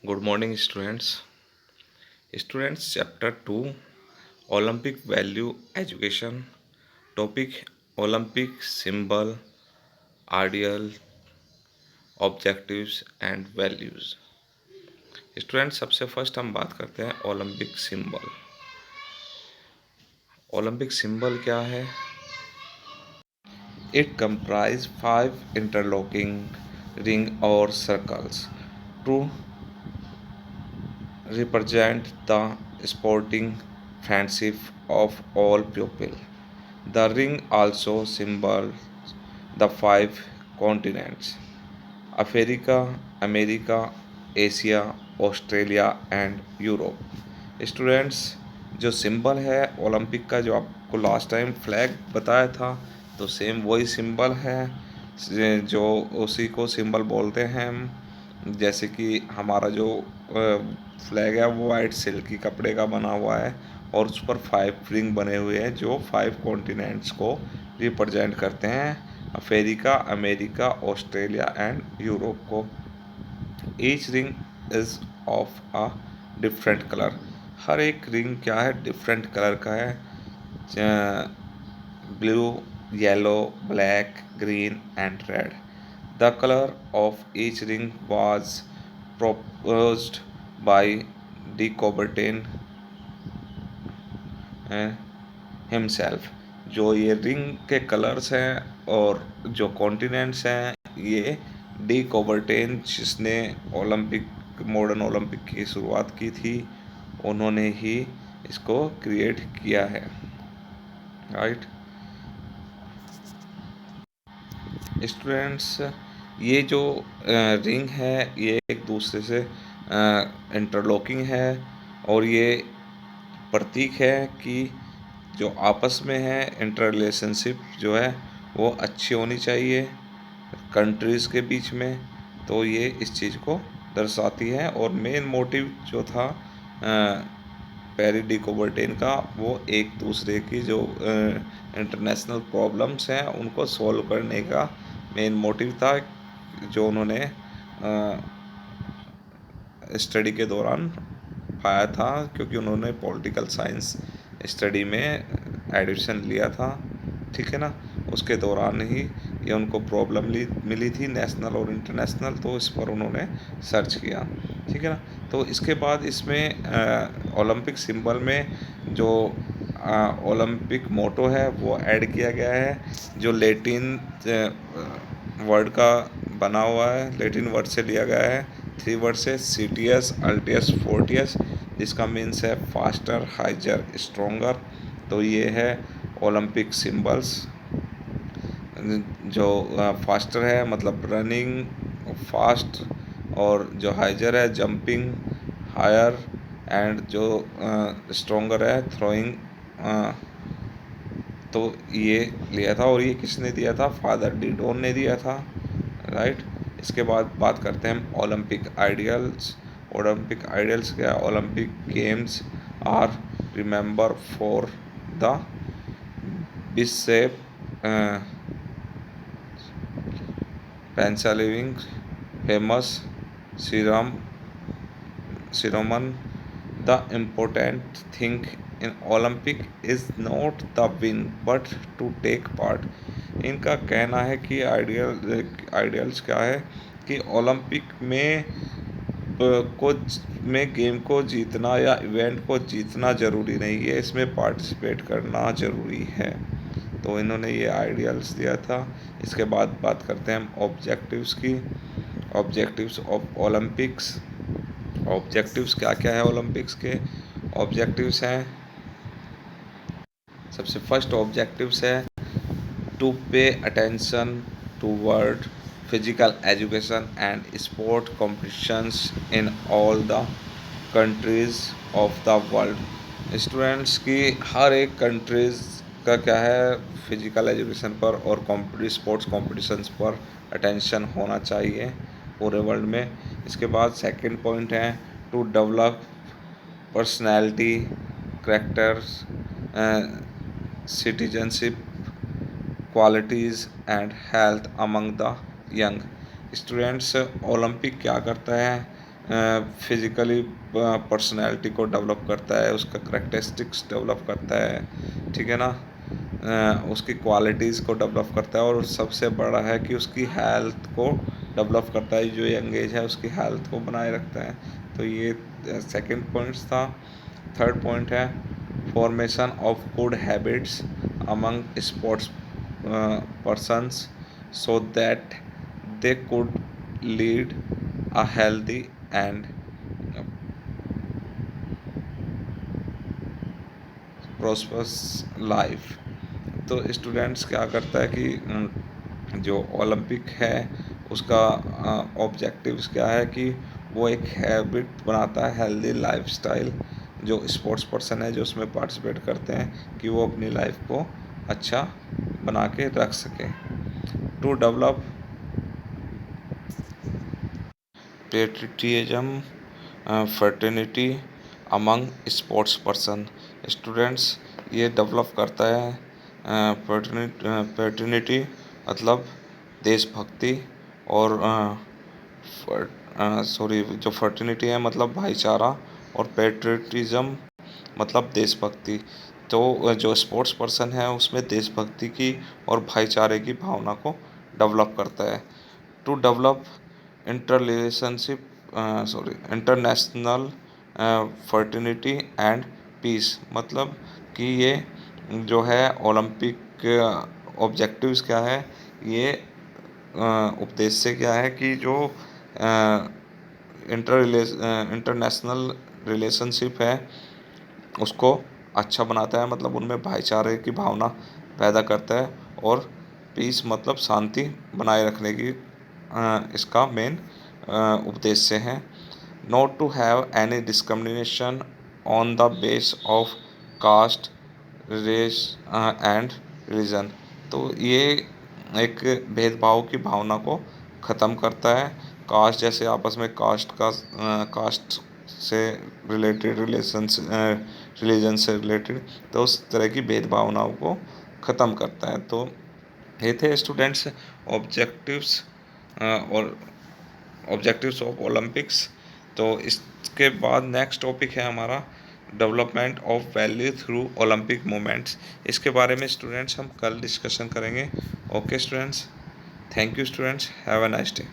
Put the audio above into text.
Good morning, students. Students, Chapter 2 Olympic Value Education. Topic Olympic Symbol, Ideal, Objectives and Values. Students सबसे first हम बात करते हैं Olympic symbol. Olympic symbol क्या है? It comprises 5 interlocking ring or circles to represent the sporting friendship of all people. The ring also symbolizes the 5 continents: Africa, America, Asia, Australia and Europe. Students, जो symbol है Olympic का, जो आपको last time flag बताया था, तो same वही symbol है जो उसी को सिंबल बोलते हैं हम। जैसे कि हमारा जो फ्लैग है वो वाइट सिल्की कपड़े का बना हुआ है और उस पर 5 रिंग बने हुए हैं जो 5 कॉन्टिनेंट्स को रिप्रेजेंट करते हैं: Africa, America, Australia and Europe को। Each ring is of a different colour. हर एक रिंग क्या है? डिफरेंट कलर का है: blue, yellow, black, green and red. The colour of each ring was proposed by de Coubertin himself. जो ये ring के कलर्स हैं और जो कॉन्टिनेंट्स हैं, ये डी कोबर्टेन, जिसने मॉडर्न ओलंपिक की शुरुआत की थी, उन्होंने ही इसको क्रिएट किया है। राइट स्टूडेंट्स, ये जो रिंग है ये एक दूसरे से इंटरलॉकिंग है और ये प्रतीक है कि जो आपस में है इंटर रिलेशनशिप जो है वो अच्छी होनी चाहिए कंट्रीज़ के बीच में। तो ये इस चीज़ को दर्शाती है और मेन मोटिव जो था पेरी डी कोबर्टेन का, वो एक दूसरे की जो इंटरनेशनल प्रॉब्लम्स हैं उनको सॉल्व करने का मेन मोटिव था, जो उन्होंने स्टडी के दौरान पाया था, क्योंकि उन्होंने पॉलिटिकल साइंस स्टडी में एडमिशन लिया था। ठीक है ना? उसके दौरान ही ये उनको प्रॉब्लम मिली थी, नेशनल और इंटरनेशनल, तो इस पर उन्होंने सर्च किया। ठीक है ना? तो इसके बाद इसमें ओलंपिक सिंबल में जो ओलंपिक मोटो है वो ऐड किया गया है, जो लैटिन वर्ड का बना हुआ है, लैटिन वर्ड से लिया गया है। 3 वर्ड से: सीटियस, अल्टियस, फोर्टियस, जिसका मीन्स है फास्टर, हाइजर, स्ट्रोंगर। तो ये है ओलंपिक सिंबल्स। जो फास्टर है मतलब रनिंग फास्ट, और जो हाइजर है जंपिंग हायर, एंड जो स्ट्रोंगर है थ्रोइंग। तो ये लिया था, और ये किसने दिया था? फादर डिडोन ने दिया था। राइट। इसके बाद बात करते हैं हम ओलंपिक आइडियल्स। ओलंपिक आइडियल्स क्या? Olympic games are remember for the bishop Pennsylvania famous sermon. The important thing in Olympic is not the win but to take part. इनका कहना है कि आइडियल्स क्या है कि ओलंपिक में गेम को जीतना या इवेंट को जीतना ज़रूरी नहीं है, इसमें पार्टिसिपेट करना ज़रूरी है। तो इन्होंने ये आइडियल्स दिया था। इसके बाद बात करते हैं हम ऑब्जेक्टिव्स की। Objectives of Olympics. ऑब्जेक्टिव्स क्या क्या है ओलंपिक्स के? ऑब्जेक्टिव्स हैं, सबसे फर्स्ट ऑब्जेक्टिव्स है to pay attention toward physical education and sport competitions in all the countries of the world. Students की हर एक कंट्रीज़ का क्या है, फिजिकल एजुकेशन पर और स्पोर्ट्स कॉम्पिटिशन्स पर अटेंशन होना चाहिए पूरे वर्ल्ड में। इसके बाद सेकंड पॉइंट है to develop personality, characters, citizenship qualities and health among the young. Students, Olympic क्या करता है फिज़िकली पर्सनैलिटी को डेवलप करता है, उसका करैक्टरिस्टिक्स डेवलप करता है, ठीक है ना। उसकी क्वालिटीज़ को डेवलप करता है, और सबसे बड़ा है कि उसकी हेल्थ को डेवलप करता है, जो यंग एज है उसकी हेल्थ को बनाए रखता है। तो ये सेकंड पॉइंट्स था। थर्ड पॉइंट है formation of good habits among sports persons so that they could lead a healthy and prosperous life। तो स्टूडेंट्स क्या करता है कि जो ओलंपिक है उसका ऑब्जेक्टिव्स क्या है कि वो एक हैबिट बनाता है, हेल्दी लाइफस्टाइल। जो स्पोर्ट्स पर्सन है जो उसमें पार्टिसिपेट करते हैं कि वो अपनी लाइफ को अच्छा बना के रख सकें। To develop patriotism fraternity among sports person. Students ये डेवलप करता है पेट्रिनिटी मतलब देशभक्ति, और सॉरी जो फर्टिनिटी है मतलब भाईचारा, और पेट्रियटिज्म मतलब देशभक्ति। तो जो स्पोर्ट्स पर्सन है उसमें देशभक्ति की और भाईचारे की भावना को डेवलप करता है। To develop interrelationship international fraternity and peace मतलब कि ये जो है ओलंपिक ऑब्जेक्टिव्स क्या है, ये उद्देश्य क्या है कि जो इंटरनेशनल रिलेशनशिप है उसको अच्छा बनाता है, मतलब उनमें भाईचारे की भावना पैदा करता है, और पीस मतलब शांति बनाए रखने की इसका मेन उद्देश्य है। Not to have any discrimination on the base of caste, race and religion. तो ये एक भेदभाव की भावना को ख़त्म करता है। कास्ट जैसे आपस में कास्ट से रिलेटेड रिलीजन से रिलेटेड, तो उस तरह की भेदभावनाओं को ख़त्म करता है। तो ये थे स्टूडेंट्स ऑब्जेक्टिव्स और ऑब्जेक्टिव्स ऑफ ओलंपिक्स। तो इसके बाद नेक्स्ट टॉपिक है हमारा development of value through Olympic movements. इसके बारे में स्टूडेंट्स हम कल डिस्कशन करेंगे। Okay students, thank you students, have a nice day.